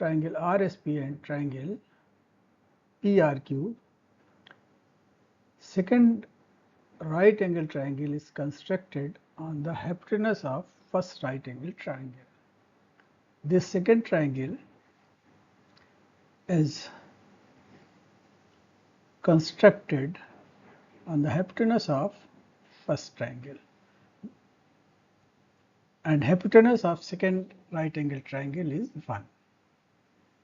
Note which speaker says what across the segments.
Speaker 1: triangle RSP and triangle PRQ. Second right angle triangle is constructed on the hypotenuse of first right angle triangle. This second triangle is constructed on the hypotenuse of first triangle, and hypotenuse of second right angle triangle is 1.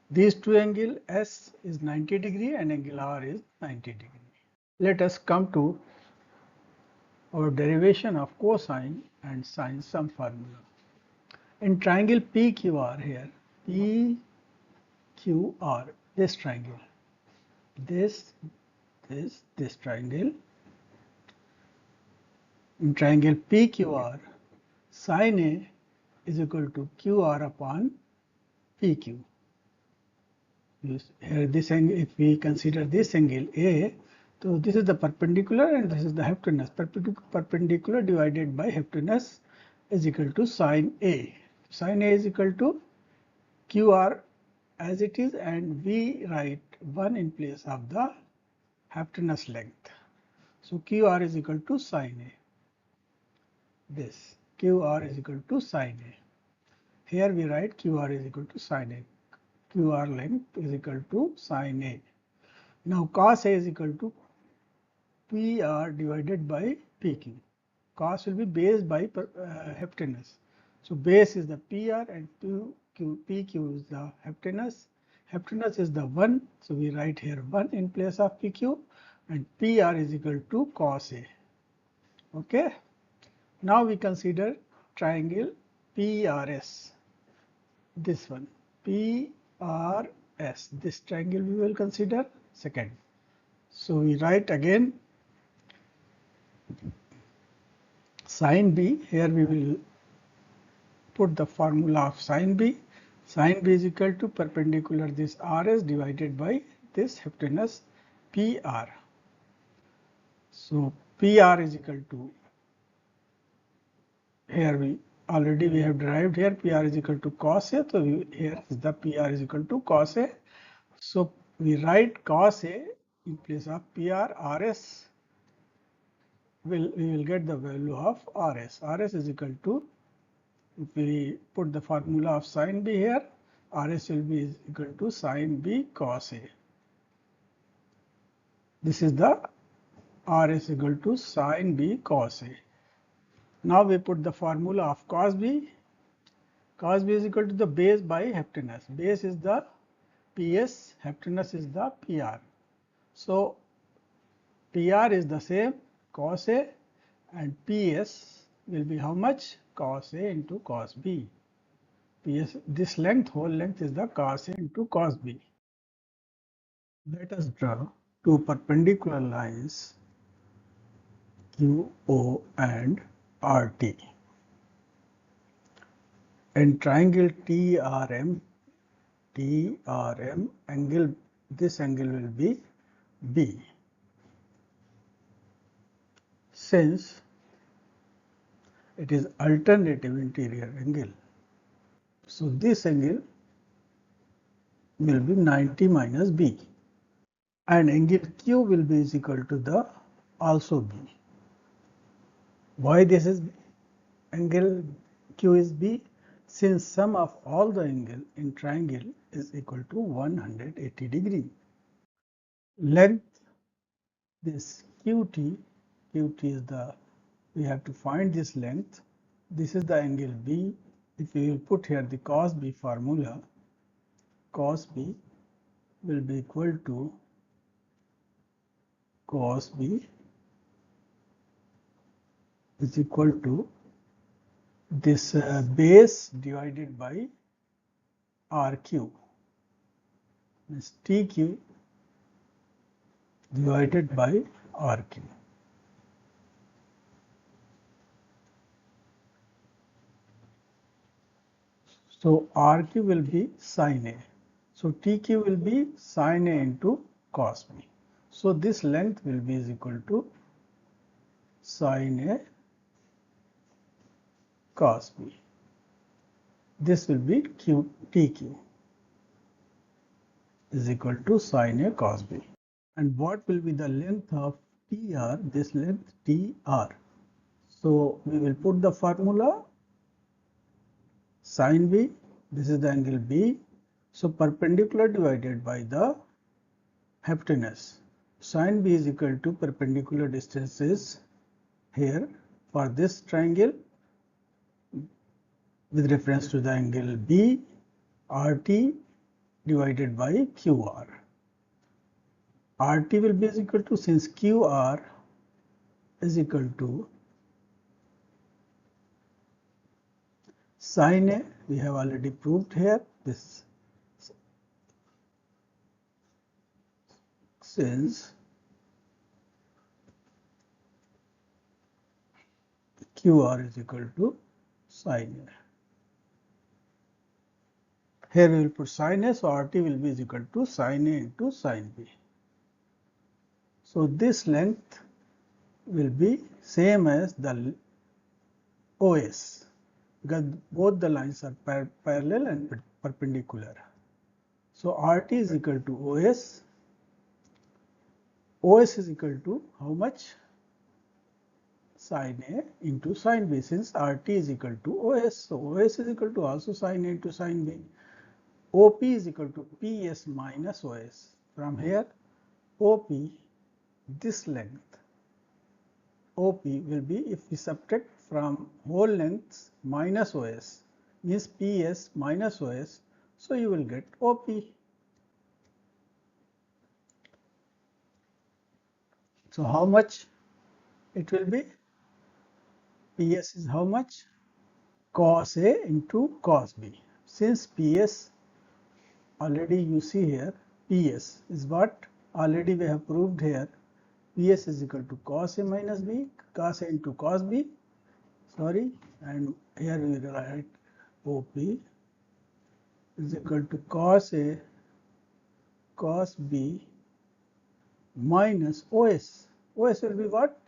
Speaker 1: These two angles S is 90 degree and angle R is 90 degree. Let us come to our derivation of cosine and sine sum formula. In triangle PQR here, PQR, this triangle, this triangle. In triangle PQR, sin A is equal to QR upon PQ. Here this angle, if we consider this angle A, so this is the perpendicular and this is the hypotenuse. Perpendicular divided by hypotenuse is equal to sin A. Sin A is equal to QR as it is, and we write 1 in place of the hypotenuse length. So QR is equal to sin A. This QR is equal to sin A. Here we write QR is equal to sin A. QR length is equal to sin A. Now cos A is equal to PR divided by PQ. Cos will be base by hypotenuse. So base is the PR and PQ is the hypotenuse. Hypotenuse is the 1. So we write here 1 in place of PQ, and PR is equal to cos A. Okay. Now we consider triangle PRS. This one, PRS. This triangle we will consider second. So we write again sin B. Here we will put the formula of sin B. Sin B is equal to perpendicular this RS divided by this hypotenuse PR. So PR is equal to, here we have derived here PR is equal to cos A. So here is the PR is equal to cos A. So we write cos A in place of PR. RS we will get the value of RS. RS is equal to, if we put the formula of sin B here, RS will be equal to sin B cos A. This is the RS equal to sin B cos A. Now we put the formula of cos B. Cos B is equal to the base by hypotenuse. Base is the PS, hypotenuse is the PR. So PR is the same, cos A, and PS will be how much? Cos A into cos B. PS, this length, whole length is the cos A into cos B. Let us draw two perpendicular lines QO and RT. In triangle TRM angle, this angle will be B. Since it is alternative interior angle, so this angle will be 90 minus B, and angle Q will be is equal to the also B. Why this is angle Q is B? Since sum of all the angle in triangle is equal to 180 degree. Length, this QT is the, we have to find this length. This is the angle B. If we will put here the cos B formula, cos B will be equal to cos B is equal to this base divided by RQ, means TQ divided by RQ. So RQ will be sin A. So TQ will be sin A into cos B. So this length will be is equal to sin A cos B. This will be TQ. is equal to sin A cos B. And what will be the length of TR? This length TR. So we will put the formula sin B. This is the angle B. So perpendicular divided by the hypotenuse. Sin B is equal to perpendicular distances here for this triangle with reference to the angle B, RT divided by QR. RT will be equal to, since QR is equal to sin A, we have already proved here this, since QR is equal to sin A. Here we will put sin A, so RT will be equal to sin A into sin B. So this length will be same as the OS, because both the lines are parallel and perpendicular. So RT is equal to OS. OS is equal to how much? Sin A into sin B, since RT is equal to OS. So OS is equal to also sin A into sin B. OP is equal to PS minus OS. From here, OP, this length, OP will be, if we subtract from whole lengths minus OS, means PS minus OS, so you will get OP. So how much it will be? PS is how much? Cos A into cos B. Since PS, already you see here, PS is what already we have proved here. PS is equal to cos A minus B, cos A into cos B, sorry, and here we write OP is equal to cos A cos B minus OS. OS will be what?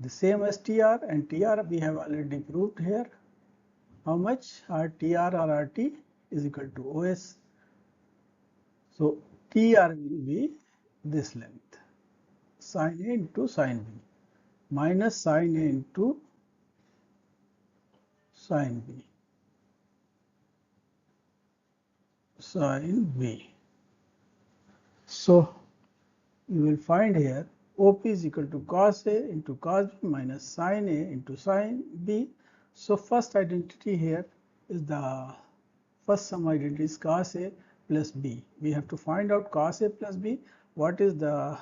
Speaker 1: The same as TR, and TR we have already proved here. How much? Our TR or RT is equal to OS. So TR will be this length, sin A into sin B, minus sin A into sin B, sin B. So you will find here OP is equal to cos A into cos B minus sin A into sin B. So first identity here is the first sum identity is cos A plus B. We have to find out cos A plus B. What is the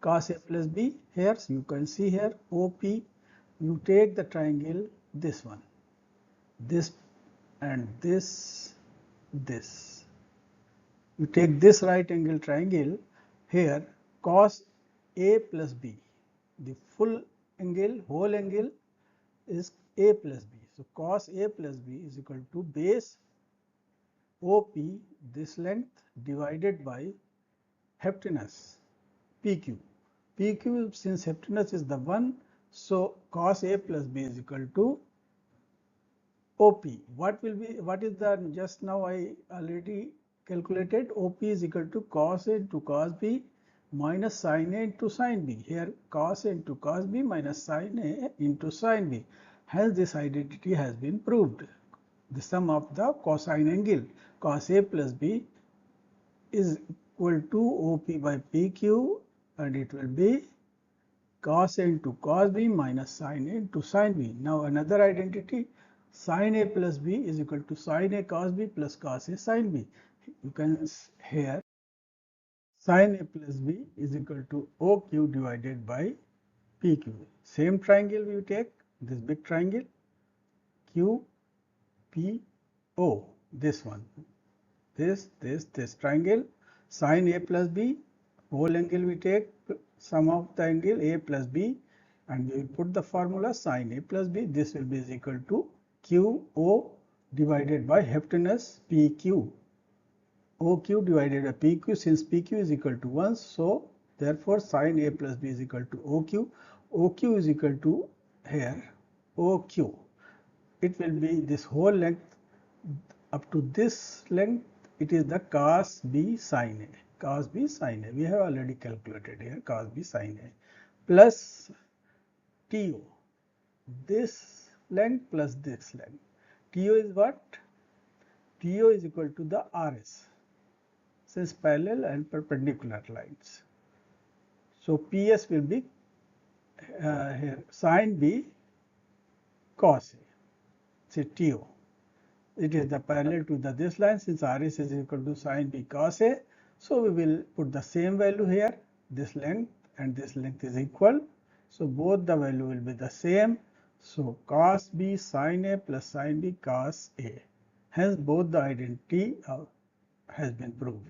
Speaker 1: cos A plus B? Here so you can see here OP, you take the triangle this one, this and this. You take this right angle triangle here, cos A plus B. The full angle, whole angle is A plus B. So cos A plus B is equal to base OP, this length, divided by hypotenuse PQ. PQ, since hypotenuse is the 1, so cos A plus B is equal to OP. What is the, just now I already calculated, OP is equal to cos A into cos B minus sin A into sin B. Here cos A into cos B minus sin A into sin B. Hence this identity has been proved. The sum of the cosine angle cos A plus B is equal to OP by PQ, and it will be cos A into cos B minus sin A into sin B. Now another identity, sin A plus B is equal to sin A cos B plus cos A sin B. You can here sin A plus B is equal to OQ divided by PQ. Same triangle we take, this big triangle, Q, P, O, this one, this triangle, sin A plus B, whole angle we take, sum of the angle A plus B, and we will put the formula sin A plus B. This will be equal to QO divided by hypotenuse PQ. OQ divided by PQ, since PQ is equal to 1, so therefore sin A plus B is equal to OQ. OQ is equal to here OQ. It will be this whole length up to this length it is the cos B sin A. Cos B sin A. We have already calculated here cos B sin A plus TO. This length plus this length. TO is what? TO is equal to the RS, since parallel and perpendicular lines. So PS will be here sin B cos A, say TO. It is the parallel to this line, since RS is equal to sin B cos A. So we will put the same value here. This length and this length is equal. So both the value will be the same. So cos B sin A plus sin B cos A. Hence both the identity has been proved.